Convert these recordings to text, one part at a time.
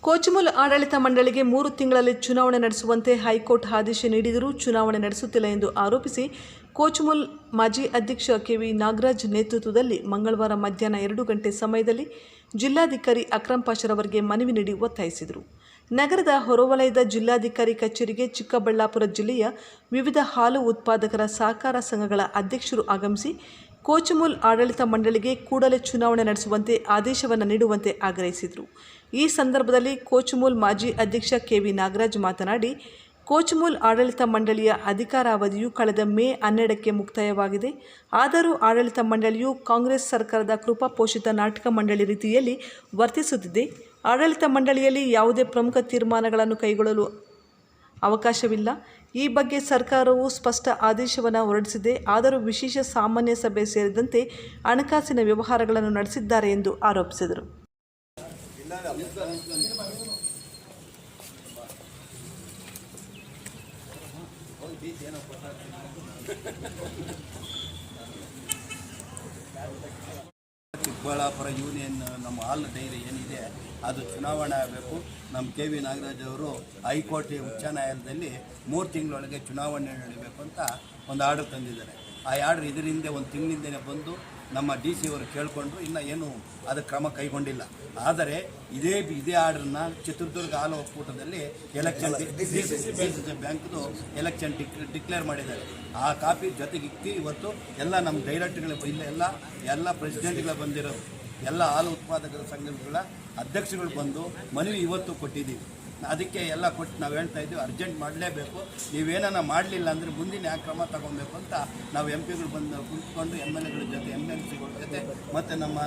ಕೋಚಮುಲ್ ಆಡಳಿತ ಮಂಡಳಿಗೆ 3 ತಿಂಗಳಲ್ಲಿ ಚುನಾವಣೆ ನಡೆಸುವಂತೆ ಹೈಕೋರ್ಟ್ ಆದೇಶ ನೀಡಿದರೂ ಚುನಾವಣೆ ನಡೆಸುತ್ತಿಲ್ಲ ಎಂದು ಆರೋಪಿಸಿ ಕೋಚಮುಲ್ ಮಾಜಿ ಅಧ್ಯಕ್ಷ ಕೆವಿ ನಾಗರಾಜ್ ನೇತೃತ್ವದಲ್ಲಿ ಮಂಗಳವಾರ ಮಧ್ಯಾಹ್ನ 2 ಗಂಟೆ ಸಮಯದಲ್ಲಿ ಜಿಲ್ಲಾಧಿಕಾರಿ ಅಕ್ರಮ್ ಪಾಷರವರಿಗೆ ಮನವಿ ನೀಡಿ ಒತ್ತಾಯಿಸಿದರು. ನಗರದ ಹೊರವಲಯದ ಜಿಲ್ಲಾಧಿಕಾರಿ ಕಚೇರಿಗೆ ಚಿಕ್ಕಬಳ್ಳಾಪುರ ಜಿಲ್ಲೆಯ ವಿವಿಧ ಹಾಲು ಉತ್ಪಾದಕರ ಸಹಕಾರ ಸಂಘಗಳ ಅಧ್ಯಕ್ಷರು ಆಗಮಿಸಿ ಕೋಚಮುಲ್ ಆಡಳಿತ ಮಂಡಳಿಗೆ ಕೂಡಲೇ ಚುನಾವಣೆ ನಡೆಸುವಂತೆ ಆದೇಶವನ್ನು ನೀಡುವಂತೆ ಆಗ್ರಹಿಸಿದರು. ಈ ಸಂದರ್ಭದಲ್ಲಿ ಕೋಚಮುಲ್ ಮಾಜಿ ಅಧ್ಯಕ್ಷ ಕೆವಿ ನಾಗರಾಜ್ ಮಾತನಾಡಿ, ಕೋಚಮುಲ್ ಆಡಳಿತ ಮಂಡಳಿಯ ಅಧಿಕಾರಾವಧಿಯು ಕಳೆದ ಮೇ 12ಕ್ಕೆ ಮುಕ್ತಾಯವಾಗಿದೆ. ಆದರೂ ಆಡಳಿತ ಮಂಡಳಿಯು ಕಾಂಗ್ರೆಸ್ ಸರ್ಕಾರದ ಕೃಪಾಪೋಷಿತ ನಾಟಕ ಮಂಡಳಿ ರೀತಿಯಲ್ಲಿ ವರ್ತಿಸುತ್ತಿದೆ. ಆಡಳಿತ ಮಂಡಳಿಯಲ್ಲಿ ಯಾವುದೇ ಪ್ರಮುಖ ತೀರ್ಮಾನಗಳನ್ನು ಕೈಗೊಳ್ಳಲು ಅವಕಾಶವಿಲ್ಲ. ಈ ಬಗ್ಗೆ ಸರ್ಕಾರವು ಸ್ಪಷ್ಟ ಆದೇಶವನ್ನು ಹೊರಡಿಸಿದೆ. ಆದರೂ ವಿಶೇಷ ಸಾಮಾನ್ಯ ಸಭೆ ಸೇರಿದಂತೆ ಹಣಕಾಸಿನ ವ್ಯವಹಾರಗಳನ್ನು ನಡೆಸಿದ್ದಾರೆ ಎಂದು ಆರೋಪಿಸಿದರು. ಚಿಕ್ಕಬಳ್ಳಾಪುರ ಯೂನಿಯನ್ ನಮ್ಮ ಹಾಲು ಡೈರಿ ಏನಿದೆ ಅದು ಚುನಾವಣೆ ಆಗಬೇಕು. ನಮ್ಮ ಕೆ ವಿ ನಾಗರಾಜ್ ಅವರು ಹೈಕೋರ್ಟ್ ಉಚ್ಚ ನ್ಯಾಯಾಲಯದಲ್ಲಿ 3 ತಿಂಗಳೊಳಗೆ ಚುನಾವಣೆ ನಡೀಬೇಕು ಅಂತ ಒಂದು ಆರ್ಡರ್ ತಂದಿದ್ದಾರೆ. ಆ ಆರ್ಡರ್ ಇದರಿಂದ 1 ತಿಂಗಳಿಂದಲೇ ಬಂದು ನಮ್ಮ DC ಅವರು ಕೇಳಿಕೊಂಡ್ರು, ಇನ್ನೂ ಏನು ಅದಕ್ಕೆ ಕ್ರಮ ಕೈಗೊಂಡಿಲ್ಲ. ಆದರೆ ಇದೇ ಆರ್ಡ್ರನ್ನ ಚಿತ್ರದುರ್ಗ ಹಾಲು ಒಕ್ಕೂಟದಲ್ಲಿ ಎಲೆಕ್ಷನ್ ಬ್ಯಾಂಕ್ದು ಎಲೆಕ್ಷನ್ ಡಿಕ್ಲೇರ್ ಮಾಡಿದ್ದಾರೆ. ಆ ಕಾಪಿ ಜೊತೆಗೆ ಇವತ್ತು ಎಲ್ಲ ನಮ್ಮ ಡೈರೆಕ್ಟರ್ಗಳು ಎಲ್ಲ ಪ್ರೆಸಿಡೆಂಟ್ಗಳು ಬಂದಿರೋದು, ಎಲ್ಲ ಹಾಲು ಉತ್ಪಾದಕರ ಸಂಘಗಳ ಅಧ್ಯಕ್ಷಗಳು ಬಂದು ಮನವಿ ಇವತ್ತು ಕೊಟ್ಟಿದ್ದೀವಿ. ಅದಕ್ಕೆ ಎಲ್ಲ ಕೊಟ್ಟು ನಾವು ಹೇಳ್ತಾ ಇದ್ದೀವಿ, ಅರ್ಜೆಂಟ್ ಮಾಡಲೇಬೇಕು. ನೀವೇನ ಮಾಡಲಿಲ್ಲ ಅಂದರೆ ಮುಂದಿನ ಯಾವ ಕ್ರಮ ತಗೊಬೇಕು ಅಂತ ನಾವು MP ಗಳು ಬಂದು ಕುಳಿತುಕೊಂಡು MLAಗಳ ಜೊತೆ MLCಗಳ ಜೊತೆ ಮತ್ತು ನಮ್ಮ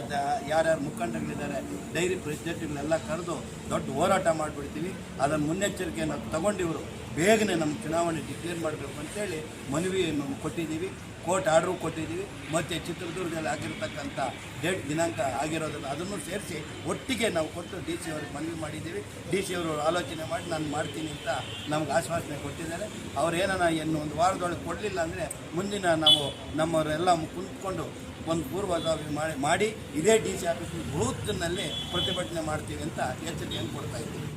ಯಾರ್ಯಾರು ಮುಖಂಡಗಳಿದ್ದಾರೆ ಡೈರಿ ಪ್ರೆಸಿಡೆಂಟ್ಗಳೆಲ್ಲ ಕರೆದು ದೊಡ್ಡ ಹೋರಾಟ ಮಾಡಿಬಿಡ್ತೀವಿ. ಅದನ್ನು ಮುನ್ನೆಚ್ಚರಿಕೆ ನಾವು ತಗೊಂಡಿವರು ಬೇಗನೆ ನಮ್ಮ ಚುನಾವಣೆ ಡಿಕ್ಲೇರ್ ಮಾಡಬೇಕು ಅಂತೇಳಿ ಮನವಿಯನ್ನು ಕೊಟ್ಟಿದ್ದೀವಿ. ಕೋರ್ಟ್ ಆರ್ಡ್ರು ಕೊಟ್ಟಿದ್ದೀವಿ. ಮತ್ತು ಚಿತ್ರದುರ್ಗದಲ್ಲಿ ಆಗಿರತಕ್ಕಂಥ ದಿನಾಂಕ ಆಗಿರೋದನ್ನು ಅದನ್ನು ಸೇರಿಸಿ ಒಟ್ಟಿಗೆ ನಾವು ಕೊಟ್ಟು DC ಅವ್ರಿಗೆ ಮನವಿ ಮಾಡಿದ್ದೀವಿ. DC ಅವರು ಆಲೋಚನೆ ಮಾಡಿ ನಾನು ಮಾಡ್ತೀನಿ ಅಂತ ನಮ್ಗೆ ಆಶ್ವಾಸನೆ ಕೊಟ್ಟಿದ್ದಾರೆ. ಅವ್ರು ಇನ್ನು 1 ವಾರದೊಳಗೆ ಕೊಡಲಿಲ್ಲ ಅಂದರೆ ಮುಂದಿನ ನಾವು ನಮ್ಮವರೆಲ್ಲ ಕುಂತ್ಕೊಂಡು ಒಂದು ಪೂರ್ವಭಾವಿ ಮಾಡಿ ಇದೇ DC ಆಫೀಸ್ ಬೂತ್ನಲ್ಲಿ ಪ್ರತಿಭಟನೆ ಮಾಡ್ತೀವಿ ಅಂತ ಎಚ್ಚರಿಕೆಯನ್ನು ಕೊಡ್ತಾ ಇದ್ದೀವಿ.